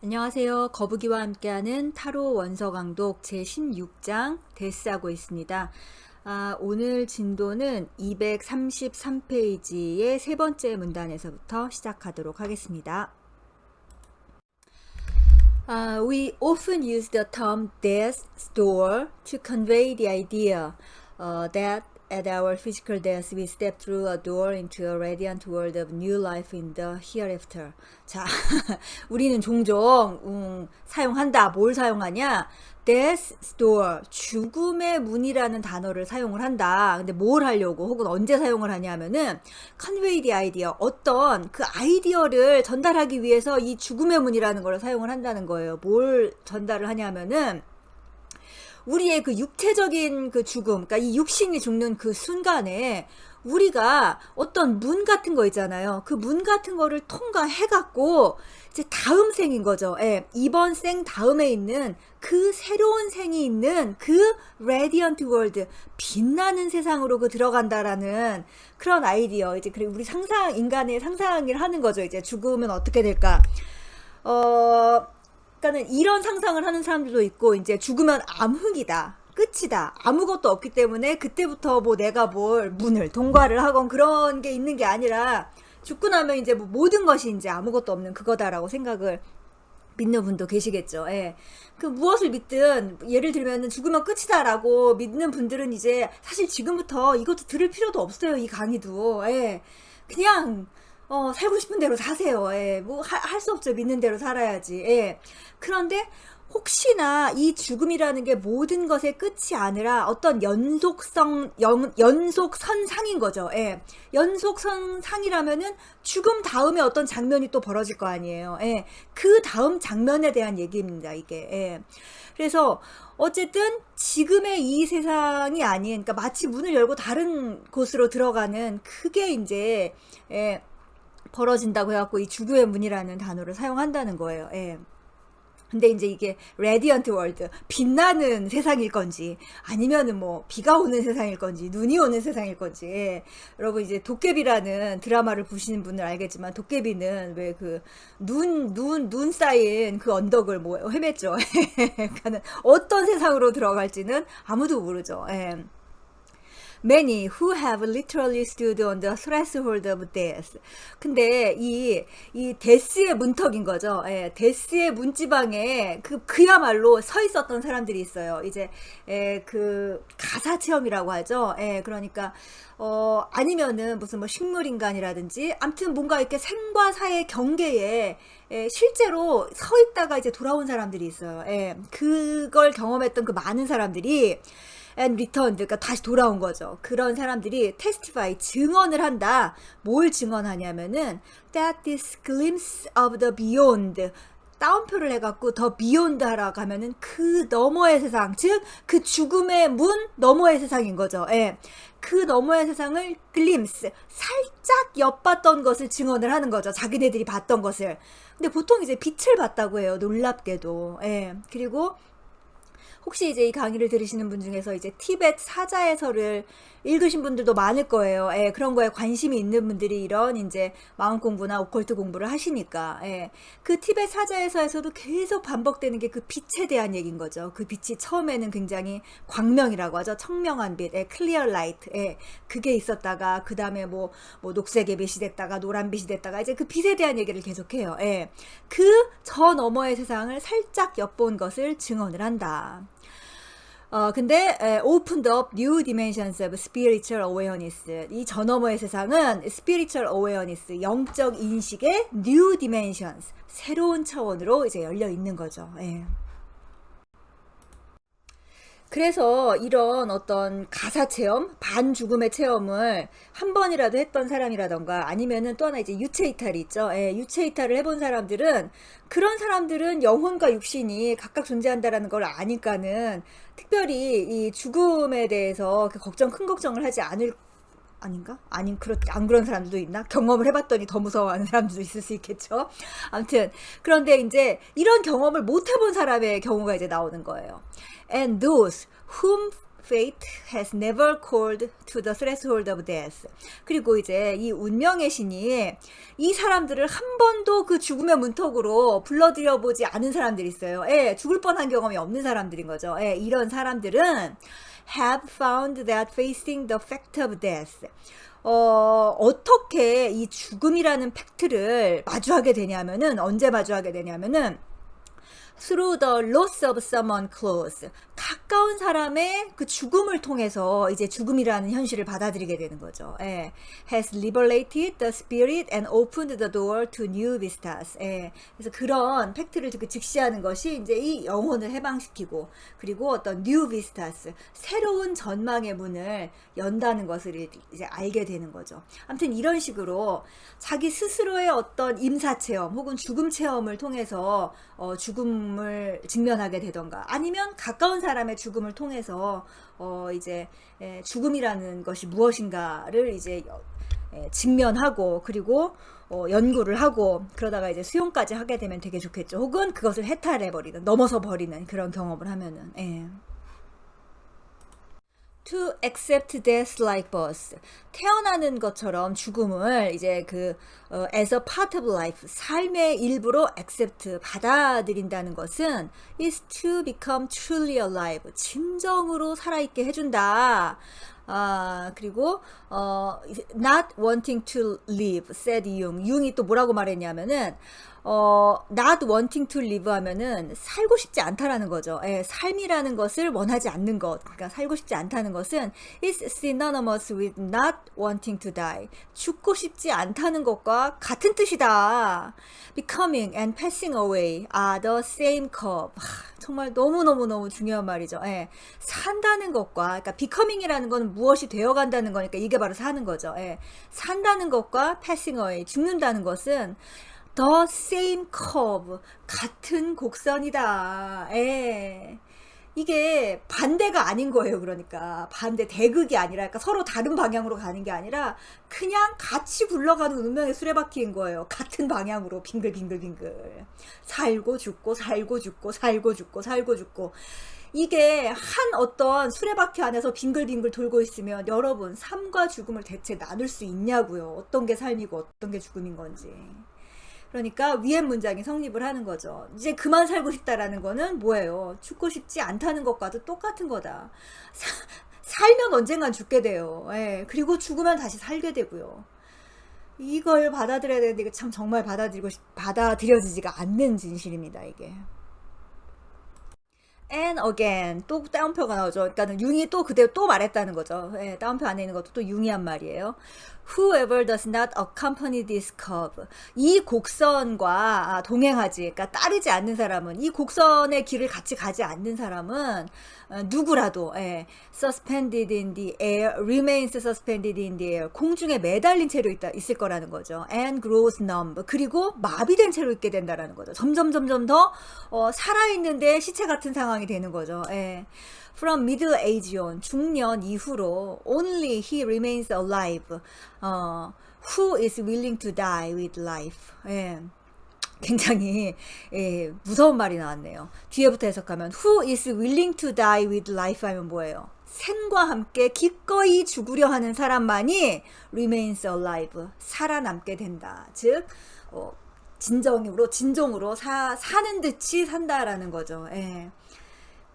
안녕하세요. 거북이와 함께하는 타로 원서 강독 제16장 데스하고 있습니다. 오늘 진도는 233페이지의 세 번째 문단에서부터 시작하도록 하겠습니다. We often use the term death door to convey the idea that at our physical death, we step through a door into a radiant world of new life in the hereafter. 자, 우리는 종종 사용한다. 뭘 사용하냐? Death door, 죽음의 문이라는 단어를 사용을 한다. 근데 뭘 하려고 혹은 언제 사용을 하냐면은 convey the idea, 어떤 그 아이디어를 전달하기 위해서 이 죽음의 문이라는 걸 사용을 한다는 거예요. 뭘 전달을 하냐면은 우리의 그 육체적인 그 죽음, 그러니까 이 육신이 죽는 그 순간에 우리가 어떤 문 같은 거 있잖아요. 그 문 같은 거를 통과해갖고 이제 다음 생인 거죠. 예, 이번 생 다음에 있는 그 새로운 생이 있는 그 radiant world, 빛나는 세상으로 그 들어간다라는 그런 아이디어. 이제 그리고 우리 인간의 상상을 하는 거죠. 이제 죽으면 어떻게 될까? 그러니까는 이런 상상을 하는 사람들도 있고, 이제 죽으면 암흑이다, 끝이다, 아무것도 없기 때문에 그때부터 뭐 내가 뭘 문을 통과를 하건 그런 게 있는 게 아니라 죽고 나면 이제 뭐 모든 것이 이제 아무것도 없는 그거다라고 생각을 믿는 분도 계시겠죠. 예. 그 무엇을 믿든 예를 들면 죽으면 끝이다라고 믿는 분들은 이제 사실 지금부터 이것도 들을 필요도 없어요. 이 강의도. 예. 그냥 살고 싶은 대로 사세요. 예. 뭐 할 수 없죠. 믿는 대로 살아야지. 예. 그런데 혹시나 이 죽음이라는 게 모든 것의 끝이 아니라 어떤 연속선상인 거죠. 예. 연속선상이라면은 죽음 다음에 어떤 장면이 또 벌어질 거 아니에요. 예. 그 다음 장면에 대한 얘기입니다, 이게. 예. 그래서 어쨌든 지금의 이 세상이 아닌, 그러니까 마치 문을 열고 다른 곳으로 들어가는 그게 이제 벌어진다고 해갖고 이 죽음의 문이라는 단어를 사용한다는 거예요. 예. 근데 이제 이게 radiant world, 빛나는 세상일 건지 아니면은 뭐 비가 오는 세상일 건지 눈이 오는 세상일 건지. 예. 여러분 이제 도깨비라는 드라마를 보시는 분들 알겠지만 도깨비는 왜 그 눈 쌓인 그 언덕을 뭐 헤맸죠. 그러니까는 어떤 세상으로 들어갈지는 아무도 모르죠. 예. Many who have literally stood on the threshold of death. 근데 이 데스의 문턱인 거죠. 예, 데스의 문지방에 그야말로 서 있었던 사람들이 있어요. 이제 그 가사 체험이라고 하죠. 예, 그러니까 아니면은 무슨 뭐 식물인간이라든지 아무튼 뭔가 이렇게 생과 사의 경계에 실제로 서 있다가 이제 돌아온 사람들이 있어요. 예, 그걸 경험했던 그 많은 사람들이 and returned, 그러니까 다시 돌아온 거죠. 그런 사람들이 testify, 증언을 한다. 뭘 증언하냐면은 that this glimpse of the beyond, 따옴표를 해갖고 더 beyond 하라고 하면은 그 너머의 세상, 즉 그 죽음의 문 너머의 세상인 거죠. 예. 그 너머의 세상을 glimpse, 살짝 엿봤던 것을 증언을 하는 거죠. 자기네들이 봤던 것을. 근데 보통 이제 빛을 봤다고 해요. 놀랍게도. 예. 그리고 혹시 이제 이 강의를 들으시는 분 중에서 이제 티벳 사자해설을 읽으신 분들도 많을 거예요. 예, 그런 거에 관심이 있는 분들이 이런 이제 마음 공부나 오컬트 공부를 하시니까. 예, 그 티벳 사자해설에서도 계속 반복되는 게 그 빛에 대한 얘기인 거죠. 그 빛이 처음에는 굉장히 광명이라고 하죠. 청명한 빛, clear light. 예, 그게 있었다가 그 다음에 뭐 녹색의 빛이 됐다가 노란 빛이 됐다가 이제 그 빛에 대한 얘기를 계속해요. 예, 그 저 너머의 세상을 살짝 엿본 것을 증언을 한다. 근데 opened up new dimensions of spiritual awareness. 이 저 너머의 세상은 spiritual awareness, 영적 인식의 new dimensions, 새로운 차원으로 이제 열려 있는 거죠. 예. 그래서 이런 어떤 가사 체험, 반죽음의 체험을 한 번이라도 했던 사람이라던가 아니면은 또 하나 이제 유체 이탈이 있죠. 예, 유체 이탈을 해본 사람들은, 그런 사람들은 영혼과 육신이 각각 존재한다라는 걸 아니까는 특별히 이 죽음에 대해서 큰 걱정을 하지 않을, 아닌가? 안 그런 사람들도 있나? 경험을 해봤더니 더 무서워하는 사람들도 있을 수 있겠죠. 아무튼 그런데 이제 이런 경험을 못 해본 사람의 경우가 이제 나오는 거예요. And those whom fate has never called to the threshold of death. 그리고 이제 이 운명의 신이 이 사람들을 한 번도 그 죽음의 문턱으로 불러들여 보지 않은 사람들이 있어요. 예, 죽을 뻔한 경험이 없는 사람들인 거죠. 예, 이런 사람들은 have found that facing the fact of death. 어떻게 이 죽음이라는 팩트를 마주하게 되냐면은, 언제 마주하게 되냐면은, through the loss of someone close. 가까운 사람의 그 죽음을 통해서 이제 죽음이라는 현실을 받아들이게 되는 거죠. 예. has liberated the spirit and opened the door to new vistas. 예. 그래서 그런 팩트를 직시하는 것이 이제 이 영혼을 해방시키고, 그리고 어떤 new vistas, 새로운 전망의 문을 연다는 것을 이제 알게 되는 거죠. 아무튼 이런 식으로 자기 스스로의 어떤 임사 체험 혹은 죽음 체험을 통해서 죽음을 직면하게 되던가, 아니면 가까운 사람의 죽음을 통해서 이제 죽음이라는 것이 무엇인가를 이제 직면하고, 그리고 연구를 하고, 그러다가 이제 수용까지 하게 되면 되게 좋겠죠. 혹은 그것을 해탈해버리는, 넘어서 버리는 그런 경험을 하면은. 예. To accept death like birth. 태어나는 것처럼 죽음을 이제 as a part of life, 삶의 일부로 accept, 받아들인다는 것은 is to become truly alive. 진정으로 살아있게 해준다. 그리고 not wanting to live, said Jung. 융이 또 뭐라고 말했냐면은 not wanting to live 하면은 살고 싶지 않다라는 거죠. 예, 삶이라는 것을 원하지 않는 것. 그러니까 살고 싶지 않다는 것은 is synonymous with not wanting to die. 죽고 싶지 않다는 것과 같은 뜻이다. Becoming and passing away are the same curve. 정말 너무너무 중요한 말이죠. 예, 산다는 것과, 그러니까 becoming이라는 건 무엇이 되어간다는 거니까 이게 바로 사는 거죠. 예, 산다는 것과 passing away, 죽는다는 것은 the same curve, 같은 곡선이다. 예. 이게 반대가 아닌 거예요. 그러니까 반대, 대극이 아니라, 그러니까 서로 다른 방향으로 가는 게 아니라 그냥 같이 굴러가는 운명의 수레바퀴인 거예요. 같은 방향으로 빙글빙글빙글 살고 죽고 살고 죽고 살고 죽고 살고 죽고. 이게 한 어떤 수레바퀴 안에서 빙글빙글 돌고 있으면 여러분, 삶과 죽음을 대체 나눌 수 있냐고요. 어떤 게 삶이고 어떤 게 죽음인 건지. 그러니까 위에 문장이 성립을 하는 거죠. 이제 그만 살고 싶다라는 거는 뭐예요? 죽고 싶지 않다는 것과도 똑같은 거다. 살면 언젠간 죽게 돼요. 예. 그리고 죽으면 다시 살게 되고요. 이걸 받아들여야 되는데 이게 참 정말 받아들여지지가 않는 진실입니다. 이게. And again, 또 따옴표가 나오죠. 그러니까 융이 또 그대로 또 말했다는 거죠. 예, 따옴표 안에 있는 것도 또 융이 한 말이에요. Whoever does not accompany this curve. 이 곡선과 동행하지, 그러니까 따르지 않는 사람은, 이 곡선의 길을 같이 가지 않는 사람은 누구라도 suspended in the air, remains suspended in the air. 공중에 매달린 채로 있을 거라는 거죠. And grows numb. 그리고 마비된 채로 있게 된다라는 거죠. 점점 더 살아있는데 시체 같은 상황이 되는 거죠. 예. From middle age on, 중년 이후로 only he remains alive. Who is willing to die with life. 예. 굉장히 무서운 말이 나왔네요. 뒤에부터 해석하면 Who is willing to die with life 하면 뭐예요? 생과 함께 기꺼이 죽으려 하는 사람만이 remains alive, 살아남게 된다. 즉 진정으로 사는 듯이 산다라는 거죠. 예.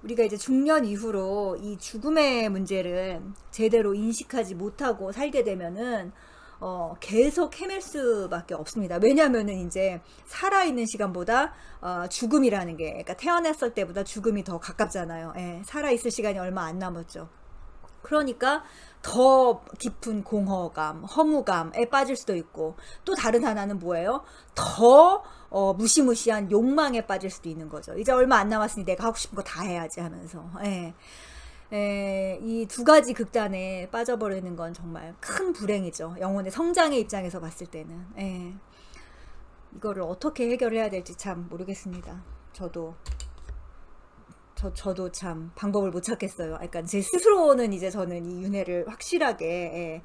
우리가 이제 중년 이후로 이 죽음의 문제를 제대로 인식하지 못하고 살게 되면은 계속 헤맬 수밖에 없습니다. 왜냐면은 이제 살아있는 시간보다 죽음이라는 게, 그러니까 태어났을 때보다 죽음이 더 가깝잖아요. 예, 살아있을 시간이 얼마 안 남았죠. 그러니까 더 깊은 공허감, 허무감에 빠질 수도 있고, 또 다른 하나는 뭐예요? 더 무시무시한 욕망에 빠질 수도 있는 거죠. 이제 얼마 안 남았으니 내가 하고 싶은 거 다 해야지 하면서. 이 두 가지 극단에 빠져버리는 건 정말 큰 불행이죠. 영혼의 성장의 입장에서 봤을 때는. 이거를 어떻게 해결해야 될지 참 모르겠습니다. 저도 참 방법을 못 찾겠어요. 그러니까 제 스스로는 이제 저는 이 윤회를 확실하게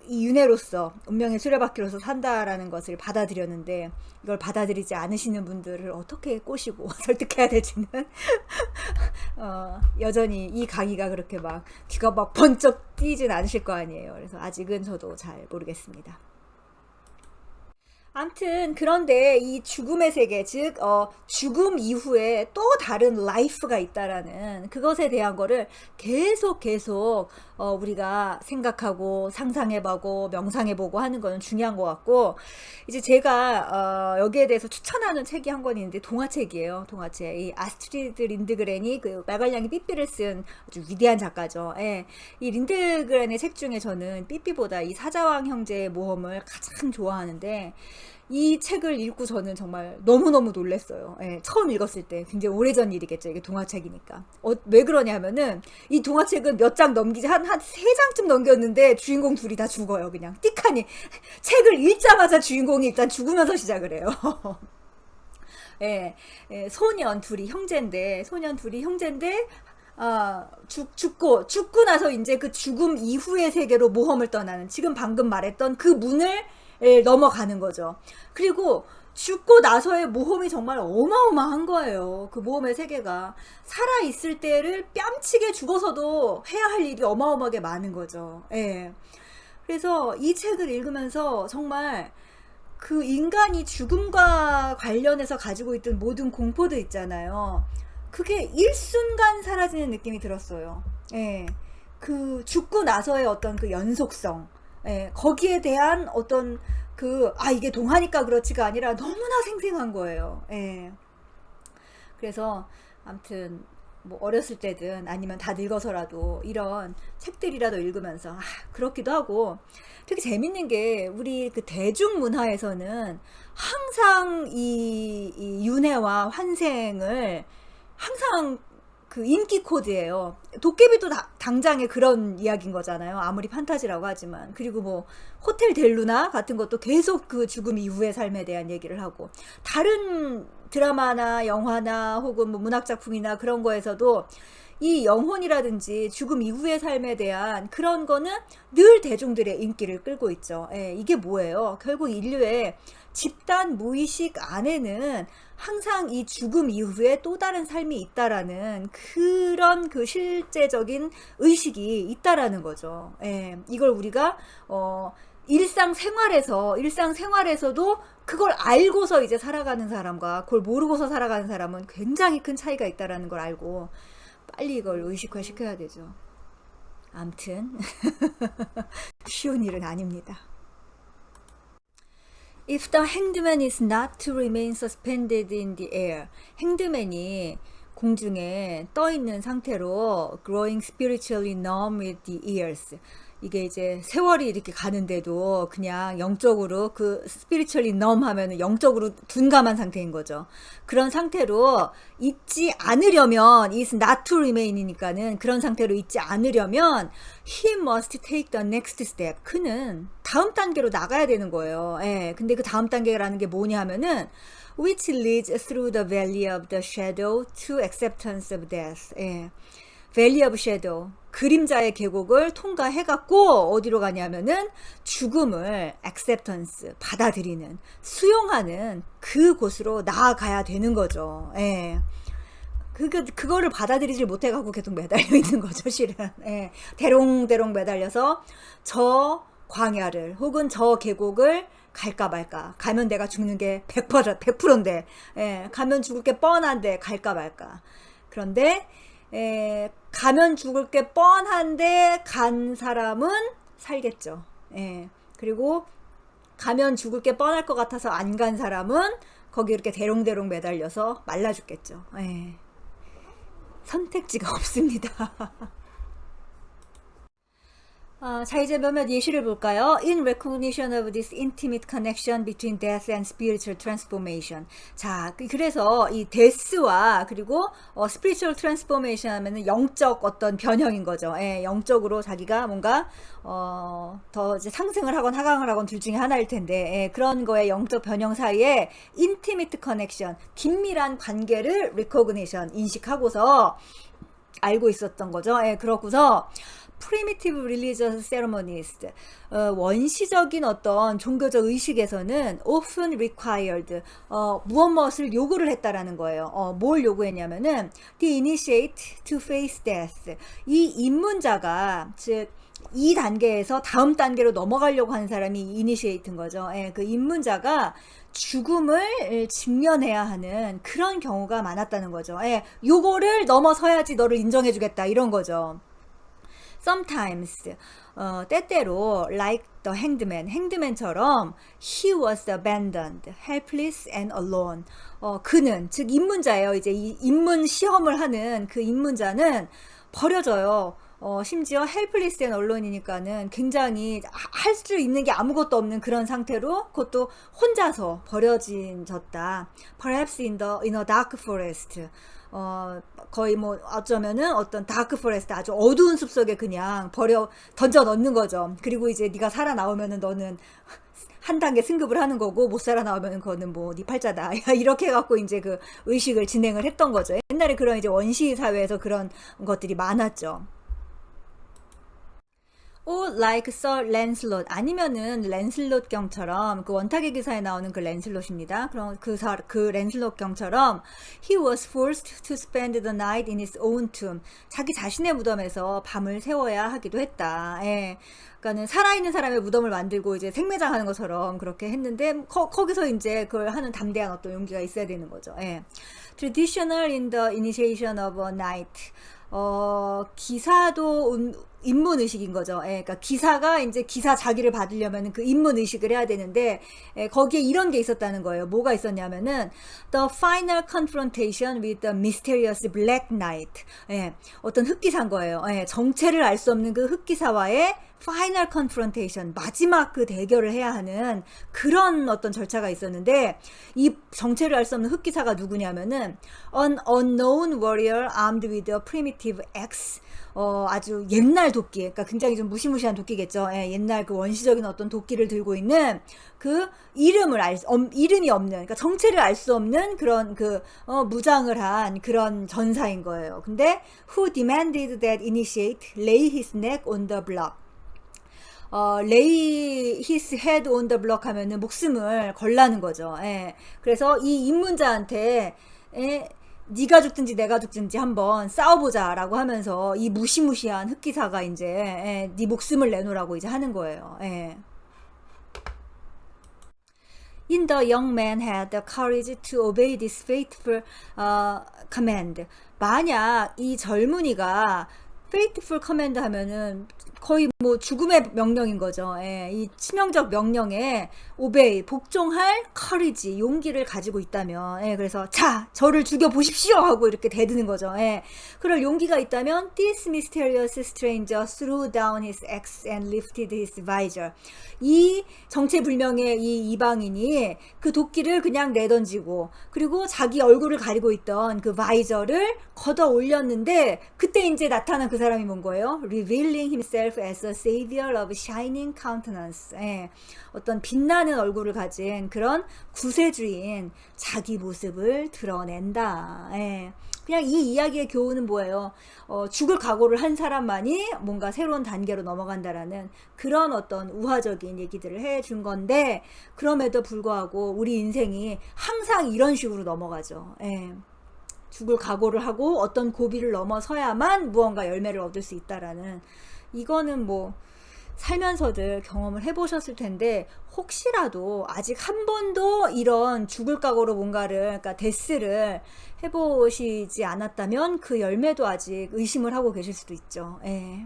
이 윤회로서 운명의 수레바퀴로서 산다라는 것을 받아들였는데 이걸 받아들이지 않으시는 분들을 어떻게 꼬시고 설득해야 될지는 여전히 이 강의가 그렇게 막 귀가 막 번쩍 뛰진 않으실 거 아니에요. 그래서 아직은 저도 잘 모르겠습니다. 암튼 그런데 이 죽음의 세계, 즉 죽음 이후에 또 다른 라이프가 있다라는 그것에 대한 거를 계속 우리가 생각하고 상상해보고 명상해보고 하는 거는 중요한 것 같고, 이제 제가 여기에 대해서 추천하는 책이 한 권 있는데 동화책이에요. 동화책. 이 아스트리드 린드그렌이 그 말괄량이 삐삐를 쓴 아주 위대한 작가죠. 예. 이 린드그렌의 책 중에 저는 삐삐보다 이 사자왕 형제의 모험을 가장 좋아하는데, 이 책을 읽고 저는 정말 너무너무 놀랐어요. 예, 처음 읽었을 때. 굉장히 오래전 일이겠죠. 이게 동화책이니까. 왜 그러냐면은 이 동화책은 몇 장 넘기지 한 3장쯤 넘겼는데 주인공 둘이 다 죽어요. 그냥 띡하니. 책을 읽자마자 주인공이 일단 죽으면서 시작을 해요. 예, 소년 둘이 형제인데 죽고 나서 이제 그 죽음 이후의 세계로 모험을 떠나는, 지금 방금 말했던 그 문을 넘어가는 거죠. 그리고 죽고 나서의 모험이 정말 어마어마한 거예요. 그 모험의 세계가 살아있을 때를 뺨치게 죽어서도 해야 할 일이 어마어마하게 많은 거죠. 예. 그래서 이 책을 읽으면서 정말 그 인간이 죽음과 관련해서 가지고 있던 모든 공포들 있잖아요. 그게 일순간 사라지는 느낌이 들었어요. 예. 그 죽고 나서의 어떤 그 연속성, 예, 거기에 대한 어떤 이게 동화니까 그렇지가 아니라 너무나 생생한 거예요. 예. 그래서 아무튼 뭐 어렸을 때든 아니면 다 늙어서라도 이런 책들이라도 읽으면서 그렇기도 하고, 되게 재밌는 게 우리 그 대중문화에서는 항상 이 윤회와 환생을 항상 그 인기 코드예요. 도깨비도 당장에 그런 이야기인 거잖아요. 아무리 판타지라고 하지만. 그리고 뭐 호텔 델루나 같은 것도 계속 그 죽음 이후의 삶에 대한 얘기를 하고, 다른 드라마나 영화나 혹은 뭐 문학작품이나 그런 거에서도 이 영혼이라든지 죽음 이후의 삶에 대한 그런 거는 늘 대중들의 인기를 끌고 있죠. 예, 이게 뭐예요? 결국 인류의 집단 무의식 안에는 항상 이 죽음 이후에 또 다른 삶이 있다라는 그런 그 실제적인 의식이 있다라는 거죠. 예, 이걸 우리가 일상생활에서도 그걸 알고서 이제 살아가는 사람과 그걸 모르고서 살아가는 사람은 굉장히 큰 차이가 있다라는 걸 알고 빨리 이걸 의식화 시켜야 되죠. 암튼 쉬운 일은 아닙니다. If the hanged man is not to remain suspended in the air, 행드맨이 공중에 떠 있는 상태로 growing spiritually numb with the years, 이게 이제 세월이 이렇게 가는데도 그냥 영적으로 그 spiritually numb 하면은 영적으로 둔감한 상태인 거죠. 그런 상태로 있지 않으려면, is not to remain이니까는 그런 상태로 있지 않으려면 he must take the next step. 그는 다음 단계로 나가야 되는 거예요. 예. 근데 그 다음 단계라는 게 뭐냐 하면은 which leads through the valley of the shadow to acceptance of death. 예. valley of shadow, 그림자의 계곡을 통과해갖고 어디로 가냐면은 죽음을 acceptance, 받아들이는, 수용하는 그곳으로 나아가야 되는 거죠. 예. 그거를 받아들이질 못해갖고 계속 매달려 있는 거죠, 실은. 예. 대롱대롱 매달려서 저 광야를 혹은 저 계곡을 갈까 말까. 가면 내가 죽는 게 100%인데, 예. 가면 죽을 게 뻔한데 갈까 말까. 그런데 가면 죽을 게 뻔한데 간 사람은 살겠죠. 예. 그리고 가면 죽을 게 뻔할 것 같아서 안 간 사람은 거기 이렇게 대롱대롱 매달려서 말라 죽겠죠. 예. 선택지가 없습니다. 자, 이제 몇몇 예시를 볼까요? In recognition of this intimate connection between death and spiritual transformation. 자, 그래서 이 death와 그리고 spiritual transformation 하면은 영적 어떤 변형인 거죠. 예, 영적으로 자기가 뭔가 더 이제 상승을 하건 하강을 하건 둘 중에 하나일 텐데, 예, 그런 거에 영적 변형 사이에 intimate connection, 긴밀한 관계를 recognition, 인식하고서 알고 있었던 거죠. 예, 그렇고서 primitive religious ceremonies, 원시적인 어떤 종교적 의식에서는 often required, 무엇을 요구를 했다라는 거예요. 뭘 요구했냐면은 the initiate to face death, 이 입문자가, 즉 이 단계에서 다음 단계로 넘어가려고 하는 사람이 이니시에이트인 거죠. 예, 그 입문자가 죽음을 직면해야 하는 그런 경우가 많았다는 거죠. 예, 요거를 넘어서야지 너를 인정해 주겠다, 이런 거죠. Sometimes, 때때로 like the hangman, hangman처럼 he was abandoned, helpless and alone. 그는, 즉 입문자예요. 이제 이 입문 시험을 하는 그 입문자는 버려져요. 심지어 헬플리스 앤 언론이니까는 굉장히 할 수 있는 게 아무것도 없는 그런 상태로, 그것도 혼자서 버려졌다. Perhaps in a dark forest. 거의 뭐 어쩌면은 어떤 다크 포레스트, 아주 어두운 숲속에 그냥 던져 넣는 거죠. 그리고 이제 네가 살아나오면은 너는 한 단계 승급을 하는 거고, 못 살아나오면은 그거는 뭐 네 팔자다. 이렇게 해갖고 이제 그 의식을 진행을 했던 거죠. 옛날에 그런 이제 원시 사회에서 그런 것들이 많았죠. or like Sir Lancelot, 아니면은 랜슬롯 경처럼, 그 원탁의 기사에 나오는 그 랜슬롯입니다. 그럼 그 랜슬롯 경처럼 he was forced to spend the night in his own tomb, 자기 자신의 무덤에서 밤을 새워야 하기도 했다. 예. 그러니까는 살아있는 사람의 무덤을 만들고 이제 생매장하는 것처럼 그렇게 했는데, 거기서 이제 그걸 하는 담대한 어떤 용기가 있어야 되는 거죠. 예. Traditional in the initiation of a knight. 기사도 입문 의식인 거죠. 예, 그러니까 기사가 이제 기사 자기를 받으려면 그 입문 의식을 해야 되는데, 거기에 이런 게 있었다는 거예요. 뭐가 있었냐면은 the final confrontation with the mysterious black knight. 예, 어떤 흑기사인 거예요. 예, 정체를 알 수 없는 그 흑기사와의 final confrontation, 마지막 그 대결을 해야 하는 그런 어떤 절차가 있었는데, 이 정체를 알 수 없는 흑기사가 누구냐면은 an unknown warrior armed with a primitive axe. 아주 옛날 도끼, 그러니까 굉장히 좀 무시무시한 도끼겠죠. 예, 옛날 그 원시적인 어떤 도끼를 들고 있는 그 이름이 없는, 그러니까 정체를 알 수 없는 그런 그 무장을 한 그런 전사인 거예요. 근데 who demanded that initiate lay his neck on the block. lay his head on the block 하면은 목숨을 걸라는 거죠. 예. 그래서 이 입문자한테 네가 죽든지 내가 죽든지 한번 싸워보자 라고 하면서 이 무시무시한 흑기사가 이제 네 목숨을 내놓으라고 이제 하는 거예요. 예. In the young man had the courage to obey this faithful command. 만약 이 젊은이가 faithful command 하면은 거의 뭐 죽음의 명령인 거죠. 예, 이 치명적 명령에 obey, 복종할 courage, 용기를 가지고 있다면, 예, 그래서 자, 저를 죽여 보십시오 하고 이렇게 대드는 거죠. 예, 그럴 용기가 있다면 this mysterious stranger threw down his axe and lifted his visor. 이 정체불명의 이 이방인이 그 도끼를 그냥 내던지고, 그리고 자기 얼굴을 가리고 있던 그 바이저를 걷어 올렸는데, 그때 이제 나타난 그 사람이 뭔 거예요? Revealing himself as a savior of shining countenance. 예, 어떤 빛나는 얼굴을 가진 그런 구세주인 자기 모습을 드러낸다. 예, 그냥 이 이야기의 교훈은 뭐예요? 죽을 각오를 한 사람만이 뭔가 새로운 단계로 넘어간다라는 그런 어떤 우화적인 얘기들을 해준 건데, 그럼에도 불구하고 우리 인생이 항상 이런 식으로 넘어가죠. 예. 죽을 각오를 하고 어떤 고비를 넘어서야만 무언가 열매를 얻을 수 있다라는, 이거는 뭐 살면서들 경험을 해보셨을 텐데, 혹시라도 아직 한 번도 이런 죽을 각오로 뭔가를, 그러니까 데스를 해보시지 않았다면 그 열매도 아직 의심을 하고 계실 수도 있죠. 예.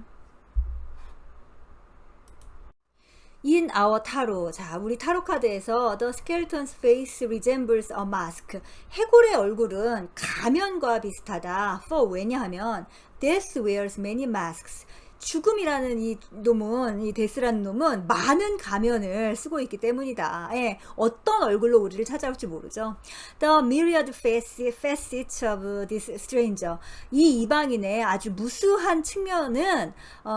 In our tarot. 자, 우리 타로 카드에서 The skeleton's face resembles a mask. 해골의 얼굴은 가면과 비슷하다. For 왜냐하면 Death wears many masks. 죽음이라는 이 놈은, 이 데스라는 놈은 많은 가면을 쓰고 있기 때문이다. 예, 어떤 얼굴로 우리를 찾아올지 모르죠. The myriad facets of this stranger. 이 이방인의 아주 무수한 측면은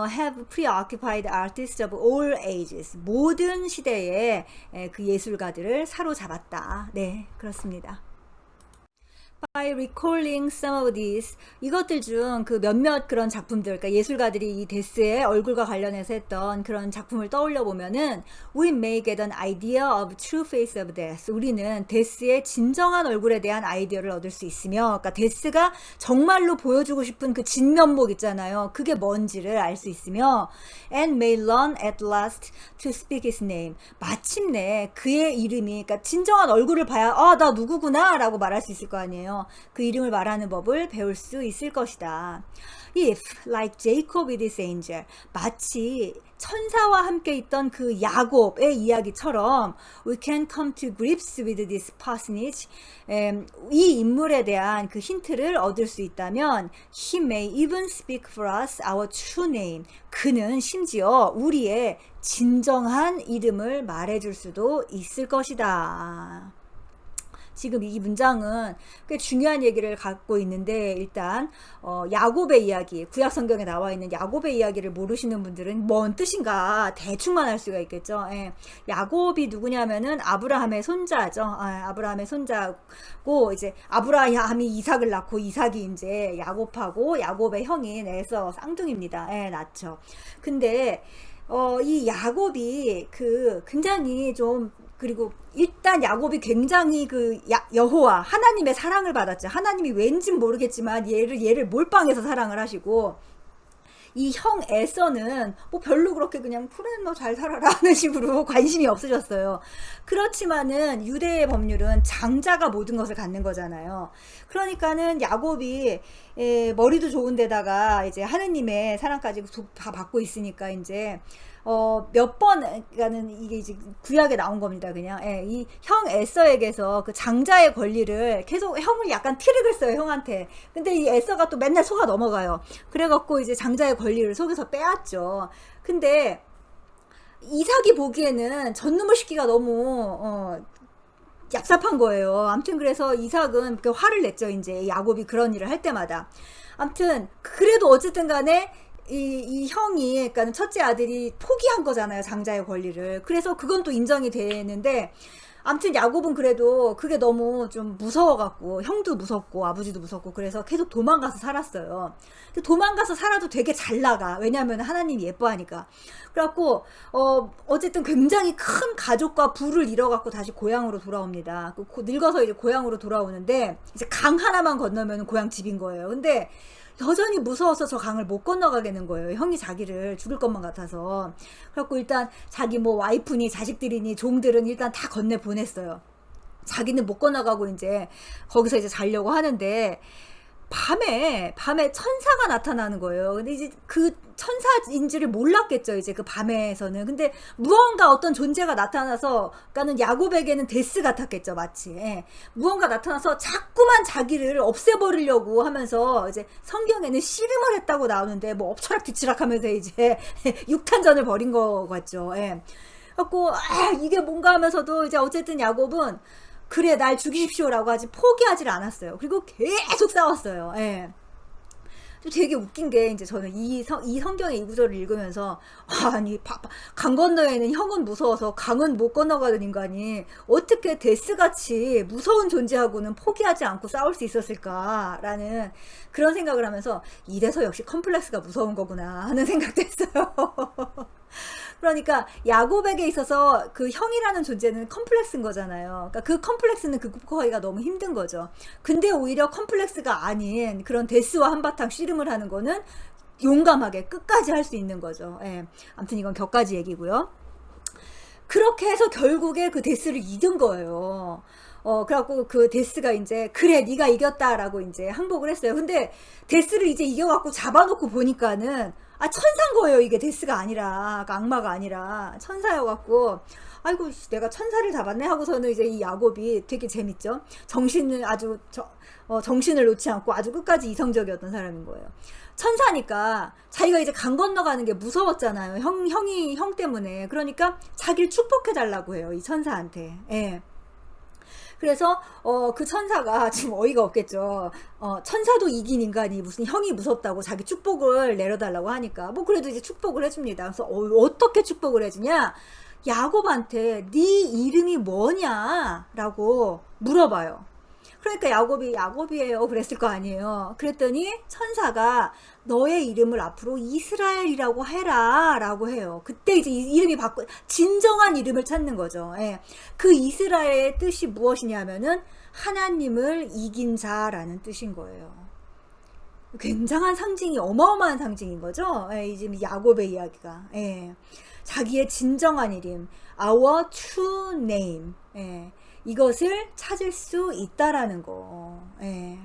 have preoccupied artists of all ages. 모든 시대의 그 예술가들을 사로잡았다. 네, 그렇습니다. By recalling some of these, 이것들 중 그 몇몇 그런 작품들, 그러니까 예술가들이 이 데스의 얼굴과 관련해서 했던 그런 작품을 떠올려 보면은 we may get an idea of true face of death. 우리는 데스의 진정한 얼굴에 대한 아이디어를 얻을 수 있으며, 그러니까 데스가 정말로 보여주고 싶은 그 진면목 있잖아요. 그게 뭔지를 알 수 있으며, and may learn at last to speak his name. 마침내 그의 이름이, 그러니까 진정한 얼굴을 봐야 나 누구구나 라고 말할 수 있을 거 아니에요. 그 이름을 말하는 법을 배울 수 있을 것이다. If, like Jacob with his angel, 마치 천사와 함께 있던 그 야곱의 이야기처럼 we can come to grips with this personage, 이 인물에 대한 그 힌트를 얻을 수 있다면 he may even speak for us our true name. 그는 심지어 우리의 진정한 이름을 말해줄 수도 있을 것이다. 지금 이 문장은 꽤 중요한 얘기를 갖고 있는데, 일단 야곱의 이야기, 구약 성경에 나와 있는 야곱의 이야기를 모르시는 분들은 뭔 뜻인가 대충만 알 수가 있겠죠. 예. 야곱이 누구냐면은 아브라함의 손자죠. 아브라함의 손자고, 이제 아브라함이 이삭을 낳고 이삭이 이제 야곱하고 야곱의 형인 에서 쌍둥이입니다. 예, 낳죠. 근데 이 야곱이 굉장히 좀, 그리고 일단 야곱이 굉장히 여호와 하나님의 사랑을 받았죠. 하나님이 왠진 모르겠지만 얘를 몰빵해서 사랑을 하시고, 이 형 에서는 뭐 별로 그렇게 그냥 그래 너 잘 살아라 하는 식으로 관심이 없으셨어요. 그렇지만은 유대의 법률은 장자가 모든 것을 갖는 거잖아요. 그러니까는 야곱이 머리도 좋은데다가 이제 하느님의 사랑까지 다 받고 있으니까 이제 몇 번가는 이게 이제 구약에 나온 겁니다. 그냥 이 형 에서에게서 그 장자의 권리를 계속, 형을 약간 트릭을 써요, 형한테. 근데 이 에서가 또 맨날 속아 넘어가요. 그래갖고 이제 장자의 권리를 속에서 빼앗죠. 근데 이삭이 보기에는 전놈을 시키기가 너무 얍삽한 거예요. 아무튼 그래서 이삭은 화를 냈죠. 이제 야곱이 그런 일을 할 때마다. 아무튼 그래도 어쨌든 간에 이 형이, 그러니까 첫째 아들이 포기한 거잖아요, 장자의 권리를. 그래서 그건 또 인정이 되는데, 아무튼 야곱은 그래도 그게 너무 좀 무서워갖고, 형도 무섭고 아버지도 무섭고, 그래서 계속 도망가서 살았어요. 근데 도망가서 살아도 되게 잘 나가. 왜냐하면 하나님이 예뻐하니까. 그래갖고 어쨌든 굉장히 큰 가족과 부를 잃어갖고 다시 고향으로 돌아옵니다. 늙어서 이제 고향으로 돌아오는데, 이제 강 하나만 건너면 고향 집인 거예요. 근데 여전히 무서워서 저 강을 못 건너가겠는 거예요. 형이 자기를 죽일 것만 같아서. 그래갖고 일단 자기 뭐 와이프니 자식들이니 종들은 일단 다 건네 보냈어요. 자기는 못 건너가고 이제 거기서 이제 자려고 하는데, 밤에 천사가 나타나는 거예요. 근데 이제 그 천사인지를 몰랐겠죠, 이제 그 밤에서는. 근데 무언가 어떤 존재가 나타나서, 그러니까는 야곱에게는 데스 같았겠죠, 마치. 무언가 나타나서 자꾸만 자기를 없애버리려고 하면서, 이제 성경에는 씨름을 했다고 나오는데 뭐 엎쳐락 뒤치락 하면서 이제 육탄전을 벌인 거 같죠. 그래갖고 이게 뭔가 하면서도 이제 어쨌든 야곱은 그래 날 죽이십시오라고 하지 포기하지 않았어요. 그리고 계속 싸웠어요. 되게 웃긴 게, 이제 저는 이 성경의 이 구절을 읽으면서, 아니 강 건너에는 형은 무서워서 강은 못 건너가는 인간이 어떻게 데스같이 무서운 존재하고는 포기하지 않고 싸울 수 있었을까라는 그런 생각을 하면서, 이래서 역시 컴플렉스가 무서운 거구나 하는 생각도 했어요. 그러니까 야곱에게 있어서 그 형이라는 존재는 컴플렉스인 거잖아요. 그러니까 그 컴플렉스는 극복하기가 너무 힘든 거죠. 근데 오히려 컴플렉스가 아닌 그런 데스와 한바탕 씨름을 하는 거는 용감하게 끝까지 할 수 있는 거죠. 아무튼 이건 격가지 얘기고요. 그렇게 해서 결국에 그 데스를 이긴 거예요. 그래갖고 그 데스가 이제 그래 네가 이겼다라고 이제 항복을 했어요. 근데 데스를 이제 이겨갖고 잡아놓고 보니까는 천사인 거예요. 이게 데스가 아니라, 악마가 아니라 천사여갖고, 아이고 내가 천사를 잡았네 하고서는 이제 이 야곱이 되게 재밌죠. 정신을 놓지 않고 아주 끝까지 이성적이었던 사람인 거예요. 천사니까 자기가 이제 강 건너가는 게 무서웠잖아요. 형 때문에. 그러니까 자기를 축복해달라고 해요, 이 천사한테. 그래서 그 천사가 지금 어이가 없겠죠. 천사도 이긴 인간이 무슨 형이 무섭다고 자기 축복을 내려달라고 하니까 뭐 그래도 이제 축복을 해줍니다. 그래서 어떻게 축복을 해주냐? 야곱한테 네 이름이 뭐냐라고 물어봐요. 그러니까 야곱이에요 그랬을 거 아니에요. 그랬더니 천사가 너의 이름을 앞으로 이스라엘이라고 해라 라고 해요. 그때 이제 이름이 진정한 이름을 찾는 거죠. 예. 그 이스라엘의 뜻이 무엇이냐면은 하나님을 이긴 자라는 뜻인 거예요. 굉장한 상징이, 어마어마한 상징인 거죠. 예, 이 지금 야곱의 이야기가. 예. 자기의 진정한 이름, our true name. 예. 이것을 찾을 수 있다라는 거. 예.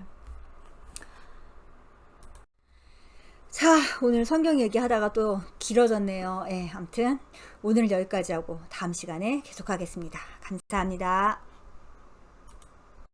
자, 오늘 성경 얘기하다가 또 길어졌네요. 예, 아무튼 오늘 여기까지 하고 다음 시간에 계속하겠습니다. 감사합니다.